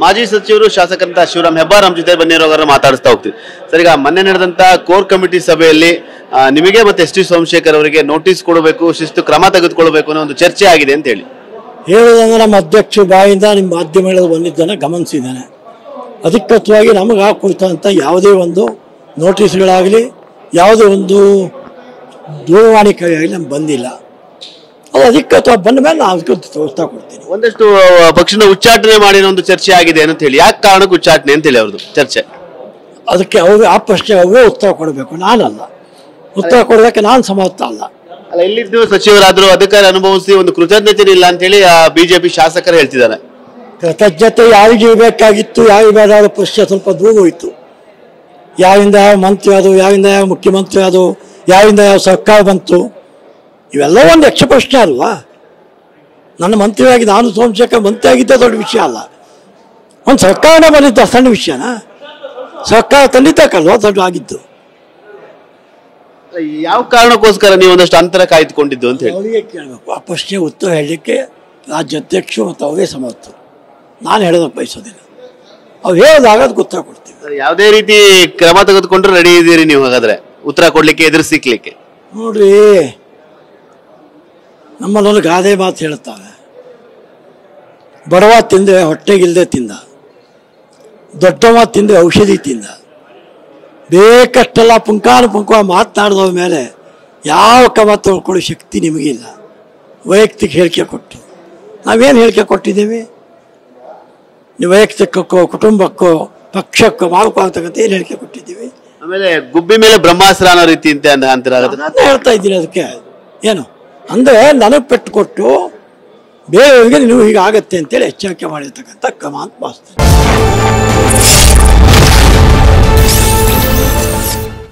ಮಾಜಿ ಸಚಿವರು ಶಾಸಕರಂತ ಶಿವರಾಮ್ ಹೆಬ್ಬಾರ್ ನಮ್ಮ ಜೊತೆ ಬಂದಿರೋರನ್ನ ಮಾತಾಡಿಸ್ತಾ ಹೋಗ್ತೀವಿ. ಸರ್, ಈಗ ಮೊನ್ನೆ ನಡೆದಂತ ಕೋರ್ ಕಮಿಟಿ ಸಭೆಯಲ್ಲಿ ನಿಮಗೆ ಮತ್ತೆ ಎಸ್ ಟಿ ಸೋಮಶೇಖರ್ ಅವರಿಗೆ ನೋಟಿಸ್ ಕೊಡಬೇಕು, ಶಿಸ್ತು ಕ್ರಮ ತೆಗೆದುಕೊಳ್ಳಬೇಕು ಅನ್ನೋ ಒಂದು ಚರ್ಚೆ ಆಗಿದೆ ಅಂತ ಹೇಳೋದಂದ್ರೆ ನಮ್ಮ ಅಧ್ಯಕ್ಷ ಬಾಯಿಂದ ನಿಮ್ಮ ಮಾಧ್ಯಮಗಳಲ್ಲಿ ಬಂದಿದ್ದಾನೆ ಗಮನಿಸಿದ್ದಾನೆ. ಅಧಿಕೃತವಾಗಿ ನಮಗೆ ಕುರಿತಂಥ ಯಾವುದೇ ಒಂದು ನೋಟಿಸ್ಗಳಾಗಲಿ ಯಾವುದೇ ಒಂದು ದೂರವಾಣಿ ಕರೆ ಆಗಲಿ ನಮ್ಗೆ ಬಂದಿಲ್ಲ. ಅದು ಅಧಿಕೃತವಾಗಿ ಬಂದ ಮೇಲೆ ನಾನು ಅದಕ್ಕೆ ತೋರಿಸ್ತಾ ಕೊಡ್ತೀನಿ. ಒಂದಷ್ಟು ಪಕ್ಷದ ಉಚ್ಚಾಟನೆ ಮಾಡಿರೋ ಒಂದು ಚರ್ಚೆ ಆಗಿದೆ ಅಂತ ಹೇಳಿ, ಯಾಕೆ ಕಾರಣಕ್ಕೆ ಉಚ್ಚಾಟನೆ ಅಂತ ಹೇಳಿ ಅವ್ರದ್ದು ಚರ್ಚೆ? ಅದಕ್ಕೆ ಅವರು ಆ ಪ್ರಶ್ನೆ ಅವರೇ ಉತ್ತರ ಕೊಡಬೇಕು, ನಾನಲ್ಲ. ಉತ್ತರ ಕೊಡೋದಕ್ಕೆ ನಾನು ಸಮರ್ಥ ಅಲ್ಲ. ಅಲ್ಲ, ಇಲ್ಲಿದ್ದು ಸಚಿವರಾದ್ರು ಅಧಿಕಾರ ಅನುಭವಿಸಿ ಒಂದು ಕೃತಜ್ಞತೆ ಇಲ್ಲ ಅಂತ ಹೇಳಿ ಬಿಜೆಪಿ ಶಾಸಕರು ಹೇಳ್ತಿದ್ದಾರೆ. ಕೃತಜ್ಞತೆ ಯಾರಿಗೆ ಇರಬೇಕಾಗಿತ್ತು, ಯಾರಿಗೆ ಬೇಡ ಪ್ರಶ್ನೆ ಸ್ವಲ್ಪ ದೂರ ಹೋಯಿತು. ಯಾರಿಂದ ಯಾವ ಮಂತ್ರಿ ಅದು, ಯಾರಿಂದ ಯಾವ ಮುಖ್ಯಮಂತ್ರಿ ಅದು, ಯಾರಿಂದ ಯಾವ ಸರ್ಕಾರ ಬಂತು, ಇವೆಲ್ಲ ಒಂದು ಯಕ್ಷ ಪ್ರಶ್ನೆ ಅಲ್ವಾ? ನನ್ನ ಮಂತ್ರಿಯಾಗಿ ನಾನು ಸೋಮಶೇಖರ್ ಮಂತ್ರಿ ಆಗಿದ್ದ ದೊಡ್ಡ ವಿಷಯ ಅಲ್ಲ. ಒಂದು ಸರ್ಕಾರನೇ ಬಂದಿದ್ದ ಸಣ್ಣ ವಿಷಯನಾ? ಸರ್ಕಾರ ತಂದಿದ್ದಕ್ಕಲ್ವಾ ದೊಡ್ಡ ಆಗಿದ್ದು. ಯಾವ ಕಾರಣಕ್ಕೋಸ್ಕರ ನೀವು ಒಂದಷ್ಟು ಅಂತರ ಕಾಯ್ದುಕೊಂಡಿದ್ದು ಅಂತ ಹೇಳಿ ಅವರಿಗೆ ಕೇಳಬೇಕು. ಆ ಪ್ರಶ್ನೆ ಉತ್ತರ ಹೇಳಲಿಕ್ಕೆ ರಾಜ್ಯಾಧ್ಯಕ್ಷರು ಮತ್ತು ಅವರೇ ಸಮರ್ಥರು. ನಾನು ಹೇಳೋದಕ್ಕೆ ಬಯಸೋದಿಲ್ಲ. ಅವ್ರು ಹೇಳಿದಾಗ ಅದಕ್ಕೆ ಉತ್ತರ ಕೊಡ್ತೀವಿ. ಯಾವುದೇ ರೀತಿ ಕ್ರಮ ತೆಗೆದುಕೊಂಡ್ರೆ ರೆಡಿ ಇದ್ದೀರಿ ನೀವು ಹಾಗಾದ್ರೆ ಉತ್ತರ ಕೊಡ್ಲಿಕ್ಕೆ, ಎದುರಿಸಿಕ್ಲಿಕ್ಕೆ? ನೋಡ್ರಿ, ನಮ್ಮಲ್ಲೊಂದು ಗಾದೆ ಮಾತು ಹೇಳುತ್ತಾರೆ, ಬಡವ ತಿಂದರೆ ಹೊಟ್ಟೆಗಿಲ್ಲದೆ ತಿಂದ, ದೊಡ್ಡವ ತಿಂದರೆ ಔಷಧಿ ತಿಂದ. ಬೇಕಷ್ಟೆಲ್ಲ ಪುಂಖ ಮಾತನಾಡಿದ ಮೇಲೆ ಯಾವ ಕ್ರಮ ತಗೊಳ್ಳೋ ಶಕ್ತಿ ನಿಮಗಿಲ್ಲ. ವೈಯಕ್ತಿಕ ಹೇಳಿಕೆ ಕೊಟ್ಟು ನಾವೇನು ಹೇಳಿಕೆ ಕೊಟ್ಟಿದ್ದೀವಿ? ನೀವು ವೈಯಕ್ತಿಕಕ್ಕೋ ಕುಟುಂಬಕ್ಕೋ ಪಕ್ಷಕ್ಕೋ ಮಾಡ್ಕೊಳ್ತಕ್ಕಂಥ ಏನು ಹೇಳಿಕೆ ಕೊಟ್ಟಿದ್ದೀವಿ? ಆಮೇಲೆ ಗುಬ್ಬಿ ಮೇಲೆ ಬ್ರಹ್ಮಾಸ್ತ್ರ ಅನ್ನೋ ರೀತಿ ಅಂತ ಹೇಳ್ತಾ ಇದ್ದೀನಿ. ಅದಕ್ಕೆ ಏನು ಅಂದರೆ ನನಗೆ ಪೆಟ್ಟು ಕೊಟ್ಟು ಬೇರೆಯವರಿಗೆ ನೀವು ಹೀಗಾಗತ್ತೆ ಅಂತೇಳಿ ಎಚ್ಚರಿಕೆ ಮಾಡಿರ್ತಕ್ಕಂಥ ಕ್ರಮ ಅಂತ ಭಾವಿಸ್ತೀನಿ.